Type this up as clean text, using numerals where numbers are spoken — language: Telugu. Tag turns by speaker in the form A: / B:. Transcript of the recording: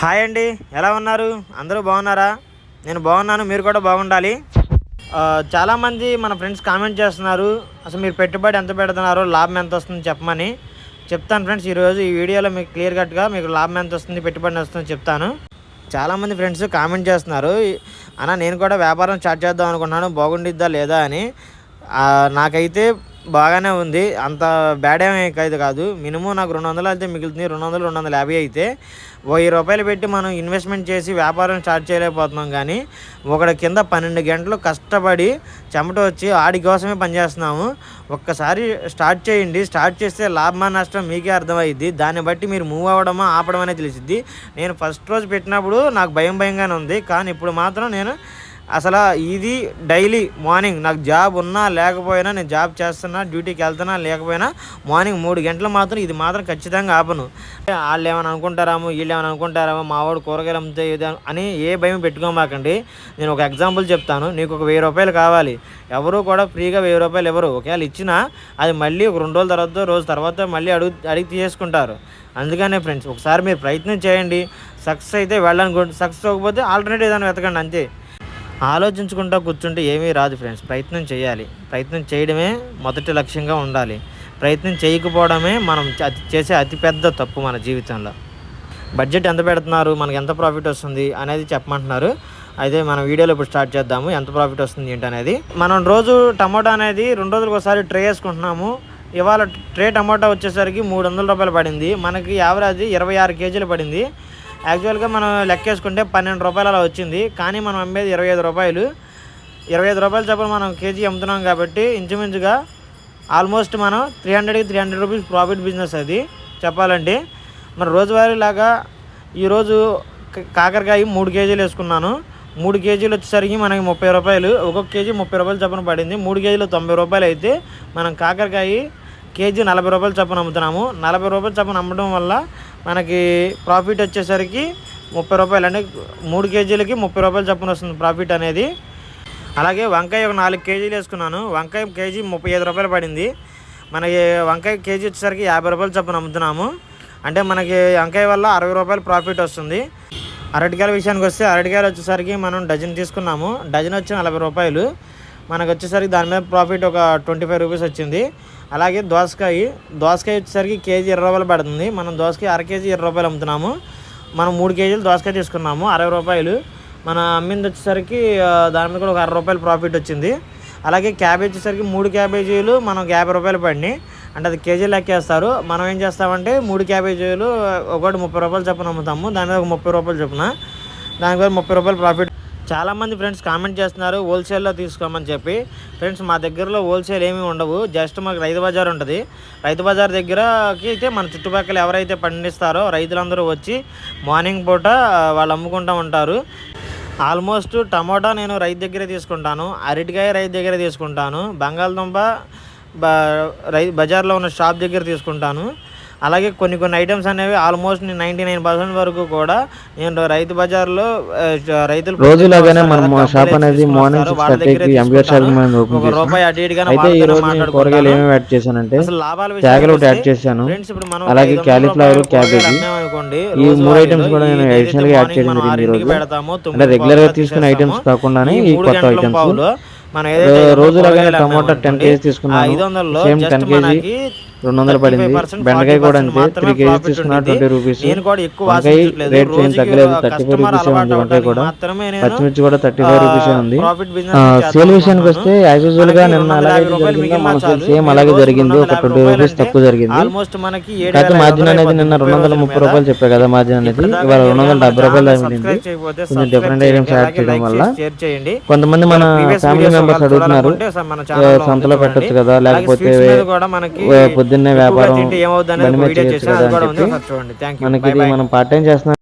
A: హాయ్ అండి, ఎలా ఉన్నారు? అందరూ బాగున్నారా? నేను బాగున్నాను, మీరు కూడా బాగుండాలి. చాలామంది మన ఫ్రెండ్స్ కామెంట్ చేస్తున్నారు, అసలు మీరు పెట్టుబడి ఎంత పెడుతున్నారో, లాభం ఎంత వస్తుంది చెప్పమని. చెప్తాను ఫ్రెండ్స్, ఈరోజు ఈ వీడియోలో మీకు క్లియర్ కట్గా మీకు లాభం ఎంత వస్తుంది, పెట్టుబడి ఎంత వస్తుంది చెప్తాను. చాలామంది ఫ్రెండ్స్ కామెంట్ చేస్తున్నారు, అన్న నేను కూడా వ్యాపారం స్టార్ట్ చేద్దాం అనుకున్నాను, బాగుండిద్దా లేదా అని. నాకైతే బాగానే ఉంది, అంత బ్యాడ్ ఏమీ కాదు. మినిమం నాకు 200 అయితే మిగులుతుంది. 200 250 అయితే ₹1000 పెట్టి మనం ఇన్వెస్ట్మెంట్ చేసి వ్యాపారం స్టార్ట్ చేయలేకపోతున్నాం. కానీ ఒకటి కింద 12 గంటలు కష్టపడి చెమట వచ్చి ఆడి కోసమే పనిచేస్తున్నాము. ఒక్కసారి స్టార్ట్ చేయండి, స్టార్ట్ చేస్తే లాభమా నష్టం మీకే అర్థమైద్ది. దాన్ని బట్టి మీరు మూవ్ అవ్వడమా ఆపడం అనేది తెలిసిద్ది. నేను ఫస్ట్ రోజు పెట్టినప్పుడు నాకు భయంగానే ఉంది, కానీ ఇప్పుడు మాత్రం నేను అసలు ఇది డైలీ మార్నింగ్ నాకు జాబ్ ఉన్నా లేకపోయినా, నేను జాబ్ చేస్తున్నా, డ్యూటీకి వెళ్తున్నా లేకపోయినా, మార్నింగ్ 3 గంటలు మాత్రం ఇది మాత్రం ఖచ్చితంగా ఆపను. వాళ్ళు ఏమైనా అనుకుంటారామో, వీళ్ళు ఏమైనా అనుకుంటారామో, మా వాడు కూరగాయలు అమ్మితే అని ఏ భయం పెట్టుకోమాకండి. నేను ఒక ఎగ్జాంపుల్ చెప్తాను. నీకు ఒక ₹1000 కావాలి, ఎవరు కూడా ఫ్రీగా ₹1000 ఎవరు, ఒకవేళ ఇచ్చినా అది మళ్ళీ ఒక 2 రోజుల తర్వాత, రోజు తర్వాత మళ్ళీ అడిగి తీసుకుంటారు. అందుకనే ఫ్రెండ్స్, ఒకసారి మీరు ప్రయత్నం చేయండి. సక్సెస్ అయితే వెళ్ళాలనుకోండి, సక్సెస్ అవ్వకపోతే ఆల్టర్నేటివ్ ఏదైనా వెతకండి, అంతే. ఆలోచించుకుంటూ కూర్చుంటే ఏమీ రాదు ఫ్రెండ్స్. ప్రయత్నం చేయాలి, ప్రయత్నం చేయడమే మొదటి లక్ష్యంగా ఉండాలి. ప్రయత్నం చేయకపోవడమే మనం చేసే అతిపెద్ద తప్పు మన జీవితంలో. బడ్జెట్ ఎంత పెడుతున్నారు, మనకి ఎంత ప్రాఫిట్ వస్తుంది అనేది చెప్పమంటున్నారు. అయితే మనం వీడియోలో ఇప్పుడు స్టార్ట్ చేద్దాము, ఎంత ప్రాఫిట్ వస్తుంది ఏంటి అనేది. మనం రోజు టమాటా అనేది 2 రోజులకు ఒకసారి ట్రే వేసుకుంటున్నాము. ఇవాళ ట్రే టమాటా వచ్చేసరికి ₹300 పడింది. మనకి యావరేజ్ 26 కేజీలు పడింది. యాక్చువల్గా మనం లెక్కేసుకుంటే ₹12 అలా వచ్చింది, కానీ మనం అమ్మేది ₹25. ₹25 చొప్పున మనం కేజీ అమ్ముతున్నాం కాబట్టి ఇంచుమించుగా ఆల్మోస్ట్ మనం ₹300 ప్రాఫిట్ బిజినెస్ అది చెప్పాలంటే. మన రోజువారీ లాగా ఈరోజు కాకరకాయ 3 కేజీలు వేసుకున్నాను. 3 కేజీలు వచ్చేసరికి మనకి ₹30, ఒక్కొక్క కేజీ ₹30 చొప్పున పడింది. 3 కేజీలు ₹90 అయితే మనం కాకరకాయ కేజీ ₹40 చొప్పున అమ్ముతున్నాము. ₹40 చొప్పున అమ్మడం వల్ల మనకి ప్రాఫిట్ వచ్చేసరికి ₹30, అంటే 3 కేజీలకి ₹30 చొప్పున వస్తుంది ప్రాఫిట్ అనేది. అలాగే వంకాయ ఒక 4 కేజీలు వేసుకున్నాను. వంకాయ కేజీ ₹35 పడింది. మనకి వంకాయ కేజీ వచ్చేసరికి ₹50 చొప్పున అమ్ముతున్నాము. అంటే మనకి వంకాయ వల్ల ₹60 ప్రాఫిట్ వస్తుంది. అరటికాయల విషయానికి వస్తే, అరటికాయలు వచ్చేసరికి మనం డజన్ తీసుకున్నాము. డజన్ వచ్చి ₹40. మనకు వచ్చేసరికి దాని మీద ప్రాఫిట్ ఒక ₹25 వచ్చింది. అలాగే దోసకాయ వచ్చేసరికి కేజీ ₹20 పడుతుంది. మనం దోసకాయ అర కేజీ ₹20 అమ్ముతున్నాము. మనం 3 కేజీలు దోసకాయ తీసుకున్నాము, ₹60. మన అమ్మింది వచ్చేసరికి దాని మీద కూడా ఒక ₹60 ప్రాఫిట్ వచ్చింది. అలాగే క్యాబేజీ వచ్చేసరికి 3 క్యాబేజీలు మనం ₹50 పడినాయి. అంటే అది కేజీ లెక్కేస్తారు. మనం ఏం చేస్తామంటే 3 క్యాబేజీలు ఒకటి ₹30 చొప్పున అమ్ముతాము. దాని మీద ఒక ₹30 చొప్పున, దాని మీద ₹30 ప్రాఫిట్. చాలామంది ఫ్రెండ్స్ కామెంట్ చేస్తున్నారు హోల్సేల్లో తీసుకోమని చెప్పి. ఫ్రెండ్స్, మా దగ్గరలో హోల్సేల్ ఏమీ ఉండవు. జస్ట్ మాకు రైతు బజార్ ఉంటుంది. రైతు బజార్ దగ్గరకి అయితే మన చుట్టుపక్కల ఎవరైతే పండిస్తారో రైతులందరూ వచ్చి మార్నింగ్ పూట వాళ్ళు అమ్ముకుంటూ ఉంటారు. ఆల్మోస్ట్ టమోటా నేను రైతు దగ్గరే తీసుకుంటాను, అరటికాయ రైతు దగ్గరే తీసుకుంటాను, బంగాళదుంప బజార్లో ఉన్న షాప్ దగ్గర తీసుకుంటాను. అలాగే కొన్ని ఐటమ్స్ అనేవి ఆల్మోస్ట్ 99% వరకు కూడా నేను రైతు బజార్లో రైతులు
B: రోజులాగానే మన షాప్ అనేది మార్నింగ్ 6:30కి ఎంబీఆర్ షాప్ మనం ఓపెన్ చేసాం. అయితే ఈ రోజు నేను కూరగాయలు ఏమేమి యాడ్ చేశానంటే త్యాగలు ఒకటి యాడ్ చేశాను, అలాగే క్యాలీఫ్లవర్, క్యాబేజీ, ఈ 3 ఐటమ్స్ కూడా నేను అడిషనల్ గా యాడ్ చేయడం జరిగింది. ఈ రోజు అంటే రెగ్యులర్ గా తీసుకునే ఐటమ్స్ కాకుండానే ఈ కొత్త ఐటమ్స్. రోజులాగానే టమాటా 10 కేజీ తీసుకున్నాను, సేమ్ 10 కేజీ 200 పడింది. బెండకాయ కూడా అంతే, 3 కేజీ తీసుకున్నా ₹20. వంకాయ రేట్ ఏం తగ్గలేదు, ₹35 ఉంది వంకాయ కూడా. పచ్చిమిర్చి కూడా ₹35 ఉంది. సేల్ విషయానికి వస్తే యాజ్ యూజువల్ గా నిన్న అలాగే జరిగింది, మన సేమ్ అలాగే జరిగింది. ఒక ₹20 తక్కువ జరిగింది. కాకపోతే మార్జిన్ అనేది నిన్న ₹230 చెప్పారు కదా, మార్జిన్ అనేది ఇవాళ ₹270 తగ్గింది. కొంచెం డిఫరెంట్ ఐటమ్స్ యాడ్ చేయడం వల్ల. కొంతమంది మన ఫ్యామిలీ మెంబర్స్ అడుగుతున్నారు సంతలో పెట్టొచ్చు కదా, లేకపోతే పొద్దున్నే వ్యాపారం బండి మీద చేయొచ్చు కదా అని చెప్పి. మనకి ఇది మనం పార్ట్ టైం చేస్తున్నాం.